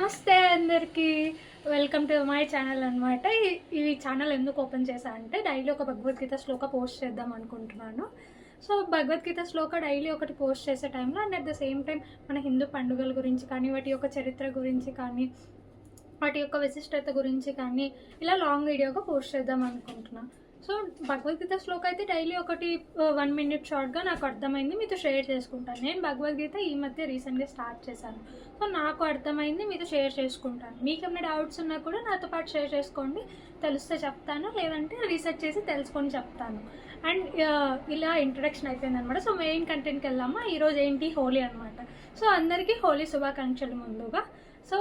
నమస్తే అందరికీ. Welcome to my channel అనమాట. ఈ ఛానల్ ఎందుకు ఓపెన్ చేశా అంటే డైలీ ఒక భగవద్గీత శ్లోక పోస్ట్ చేద్దాం అనుకుంటున్నాను. సో భగవద్గీత శ్లోక డైలీ ఒకటి పోస్ట్ చేసే టైంలో and at the same time మన హిందూ పండుగల గురించి కానీ, వాటి యొక్క చరిత్ర గురించి కానీ, వాటి యొక్క విశిష్టత గురించి కానీ ఇలా లాంగ్ వీడియోగా పోస్ట్ చేద్దాం అనుకుంటున్నాను. సో భగవద్గీత శ్లోక అయితే డైలీ ఒకటి 1 minute షార్ట్గా నాకు అర్థమైంది మీతో షేర్ చేసుకుంటాను. నేను భగవద్గీత ఈ మధ్య రీసెంట్గా స్టార్ట్ చేశాను. సో నాకు అర్థమైంది మీతో షేర్ చేసుకుంటాను. మీకు ఏమైనా డౌట్స్ ఉన్నా కూడా నాతో పాటు షేర్ చేసుకోండి, తెలిస్తే చెప్తాను, లేదంటే రీసెర్చ్ చేసి తెలుసుకొని చెప్తాను. అండ్ ఇలా ఇంట్రడక్షన్ అయిపోయింది అనమాట. సో మెయిన్ కంటెంట్కి వెళ్దామా. ఈరోజు ఏంటి, హోలీ అనమాట. సో అందరికీ హోలీ శుభాకాంక్షలు ముందుగా. సో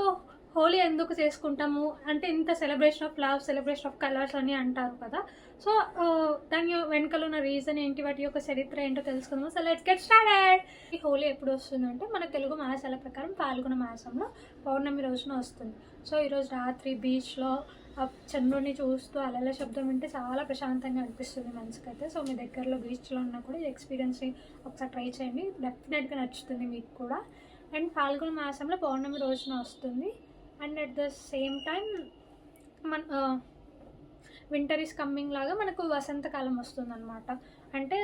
హోలీ ఎందుకు చేసుకుంటాము అంటే ఇంత celebration of love, celebration of colours అని అంటారు కదా. సో దాని వెనకాల ఉన్న రీజన్ ఏంటి, వాటి యొక్క చరిత్ర ఏంటో తెలుసుకుందాం. So let's get started. ఈ హోలీ ఎప్పుడు వస్తుందంటే మన తెలుగు మాసాల ప్రకారం ఫాల్గుణ మాసంలో పౌర్ణమి రోజున వస్తుంది. సో ఈరోజు రాత్రి బీచ్లో చంద్రుడిని చూస్తూ అలల శబ్దం వింటే చాలా ప్రశాంతంగా అనిపిస్తుంది మనసుకి అయితే. సో మీ దగ్గరలో బీచ్లో ఉన్నా కూడా ఈ ఎక్స్పీరియన్స్ని ఒకసారి ట్రై చేయండి, డెఫినెట్గా నచ్చుతుంది మీకు కూడా. అండ్ ఫాల్గుణ మాసంలో పౌర్ణమి రోజున వస్తుంది. And at the same time winter is coming లాగా మనకు వసంతకాలం వస్తుంది అనమాట. అంటే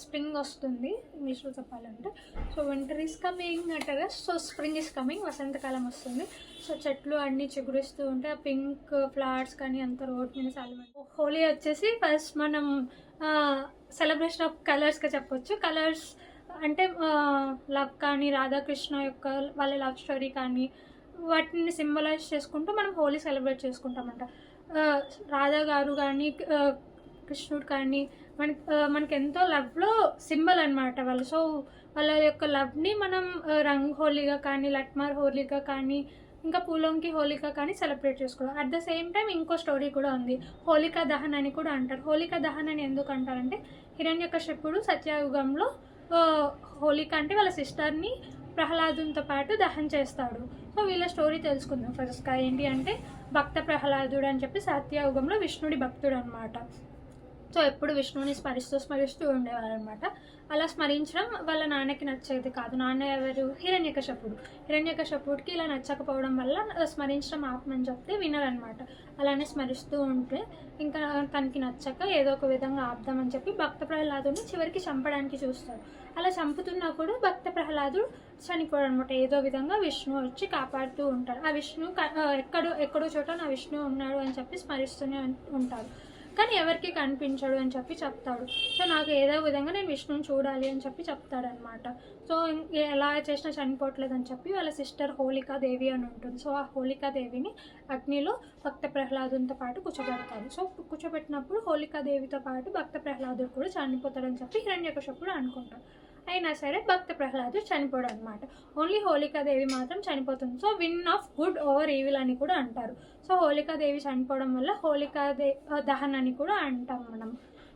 స్ప్రింగ్ వస్తుంది ఇంగ్లీష్లో చెప్పాలంటే. సో వింటర్ ఈస్ కమింగ్ అంటారా, సో స్ప్రింగ్ ఈస్ కమింగ్, వసంతకాలం వస్తుంది. సో చెట్లు అన్నీ చిగురిస్తూ ఉంటే ఆ పింక్ ఫ్లవర్స్ కానీ అంత రోడ్ మీద చాలా. హోలీ వచ్చేసి ఫస్ట్ మనం సెలబ్రేషన్ ఆఫ్ కలర్స్గా చెప్పొచ్చు. కలర్స్ అంటే లవ్ కానీ, రాధాకృష్ణ యొక్క వాళ్ళ లవ్ స్టోరీ కానీ వాటిని సింబలైజ్ చేసుకుంటూ మనం హోలీ సెలబ్రేట్ చేసుకుంటామంట. రాధా గారు కానీ కృష్ణుడు కానీ మనకి ఎంతో లవ్లో సింబల్ అనమాట వాళ్ళు. సో వాళ్ళ యొక్క లవ్ని మనం రంగ్ హోలీగా కానీ, లట్మార్ హోలీగా కానీ, ఇంకా పూలంకి హోలికా కానీ సెలబ్రేట్ చేసుకోవడం. అట్ ద సేమ్ టైం ఇంకో స్టోరీ కూడా ఉంది, హోలికా దహన్ అని కూడా అంటారు. హోలికా దహన్ అని ఎందుకు అంటారంటే హిరణ్యకశిపుడు సత్యయుగంలో హోలిక అంటే వాళ్ళ సిస్టర్ని ప్రహ్లాదునితో పాటు దహన్ చేస్తాడు. సో వీళ్ళ స్టోరీ తెలుసుకుందాం. ఫస్ట్గా ఏంటి అంటే భక్త ప్రహ్లాదుడు అని చెప్పి సత్యయుగంలో విష్ణుడి భక్తుడు అనమాట. సో ఎప్పుడు విష్ణువుని స్మరిస్తూ ఉండేవారు అనమాట. అలా స్మరించడం వాళ్ళ నాన్నకి నచ్చేది కాదు. నాన్న ఎవరు, హిరణ్యకశపుడికి ఇలా నచ్చకపోవడం వల్ల స్మరించడం ఆపమని చెప్తే వినరనమాట. అలానే స్మరిస్తూ ఉంటే ఇంకా తనకి నచ్చక ఏదో ఒక విధంగా ఆపుదామని చెప్పి భక్త ప్రహ్లాదుని చివరికి చంపడానికి చూస్తాడు. అలా చంపుతున్నా కూడా భక్త ప్రహ్లాదుడు చనిపోయాడు అనమాట. ఏదో విధంగా విష్ణు వచ్చి కాపాడుతూ ఉంటాడు. ఆ విష్ణు ఎక్కడో చోట నా విష్ణు ఉన్నాడు అని చెప్పి స్మరిస్తూనే ఉంటాడు, కానీ ఎవరికి కనిపించడు అని చెప్పి చెప్తాడు. సో నాకు ఏదో విధంగా నేను విష్ణుని చూడాలి అని చెప్పి చెప్తాడనమాట. సో ఎలా చేసినా చనిపోవట్లేదు అని చెప్పి వాళ్ళ సిస్టర్ హోలికాదేవి అని ఉంటుంది. సో ఆ హోలికాదేవిని అగ్నిలో భక్త ప్రహ్లాదునితో పాటు కూర్చోబెడతారు. సో కూర్చోబెట్టినప్పుడు హోలికాదేవితో పాటు భక్త ప్రహ్లాదుడు కూడా చనిపోతాడని చెప్పి హిరణ్యకశపుడు అనుకుంటాడు. అయినా సరే భక్త ప్రహ్లాదుడు చనిపోడు అనమాట. ఓన్లీ హోలికాదేవి మాత్రం చనిపోతుంది. So win of good over evil అని కూడా అంటారు. సో హోలికాదేవి చనిపోవడం వల్ల దహన్ అని కూడా అంటాం మనం.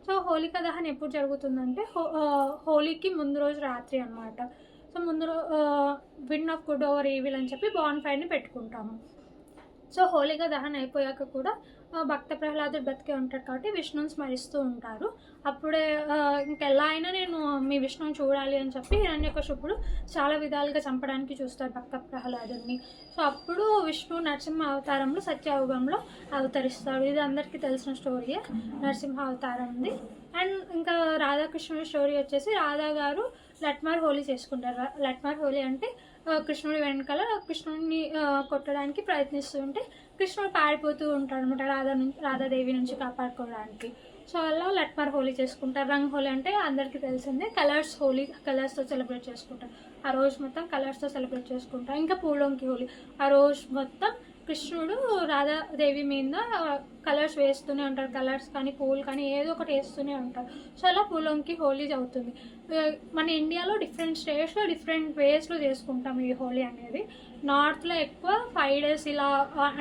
సో హోలికా దహన్ ఎప్పుడు జరుగుతుందంటే హోలీకి ముందు రోజు రాత్రి అనమాట. So win of good over evil అని చెప్పి బాన్ ఫైర్ని పెట్టుకుంటాము. సో హోలికా దహన్ అయిపోయాక కూడా భక్త ప్రహ్లాదుడు బతికే ఉంటాడు కాబట్టి విష్ణుని స్మరిస్తూ ఉంటారు. అప్పుడే ఇంకెలా అయినా నేను మీ విష్ణుని చూడాలి అని చెప్పి హిరణ్యకశిపుడు చాలా విధాలుగా చంపడానికి చూస్తాడు భక్త ప్రహ్లాదుడిని. సో అప్పుడు విష్ణు నరసింహ అవతారంలో సత్యయుగంలో అవతరిస్తాడు. ఇది అందరికీ తెలిసిన స్టోరీయే, నరసింహ అవతారంది. అండ్ ఇంకా రాధాకృష్ణుడి స్టోరీ వచ్చేసి రాధా గారు లట్మార్ హోలీ చేసుకుంటారు. లట్మార్ హోలీ అంటే కృష్ణుడి వెనకాల కృష్ణుడిని కొట్టడానికి ప్రయత్నిస్తూ ఉంటే కృష్ణుడు పారిపోతూ ఉంటాడు అనమాట రాధాదేవి నుంచి కాపాడుకోవడానికి. సో అలా లట్మార్ హోలీ చేసుకుంటారు. రంగ్ హోలీ అంటే అందరికీ తెలిసిందే, కలర్స్ హోలీ, కలర్స్తో సెలబ్రేట్ చేసుకుంటారు. ఆ రోజు మొత్తం కలర్స్తో సెలబ్రేట్ చేసుకుంటారు. ఇంకా పూలంకి హోలీ, ఆ రోజు మొత్తం కృష్ణుడు రాధాదేవి మీద కలర్స్ వేస్తూనే ఉంటారు. కలర్స్ కానీ పూలు కానీ ఏదో ఒకటి వేస్తూనే ఉంటారు. సో అలా పూలంకి హోలీ అవుతుంది. మన ఇండియాలో డిఫరెంట్ స్టేట్స్లో డిఫరెంట్ వేస్లో చేసుకుంటాం ఈ హోలీ అనేది. నార్త్లో ఎక్కువ 5 days ఇలా,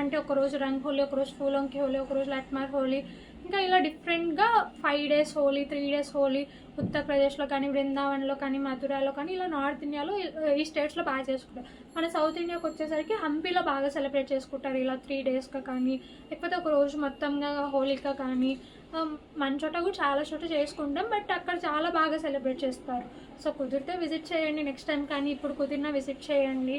అంటే ఒకరోజు రంగ్ హోలీ, ఒకరోజు పూలంకి హోలీ, ఒకరోజు లట్మార్ హోలీ, ఇంకా ఇలా డిఫరెంట్గా 5 days హోలీ, 3 days హోలీ. ఉత్తరప్రదేశ్లో కానీ, బృందావన్లో కానీ, మథురాలో కానీ, ఇలా నార్త్ ఇండియాలో ఈ స్టేట్స్లో బాగా చేసుకుంటారు. మన సౌత్ ఇండియాకి వచ్చేసరికి హంపీలో బాగా సెలబ్రేట్ చేసుకుంటారు ఇలా 3 daysగా కానీ, లేకపోతే ఒక రోజు మొత్తంగా హోలీగా కానీ. మన చోట కూడా చాలా చోట చేసుకుంటాం, బట్ అక్కడ చాలా బాగా సెలబ్రేట్ చేస్తారు. సో కుదిరితే విజిట్ చేయండి నెక్స్ట్ టైం, కానీ ఇప్పుడు కుదిరినా విజిట్ చేయండి.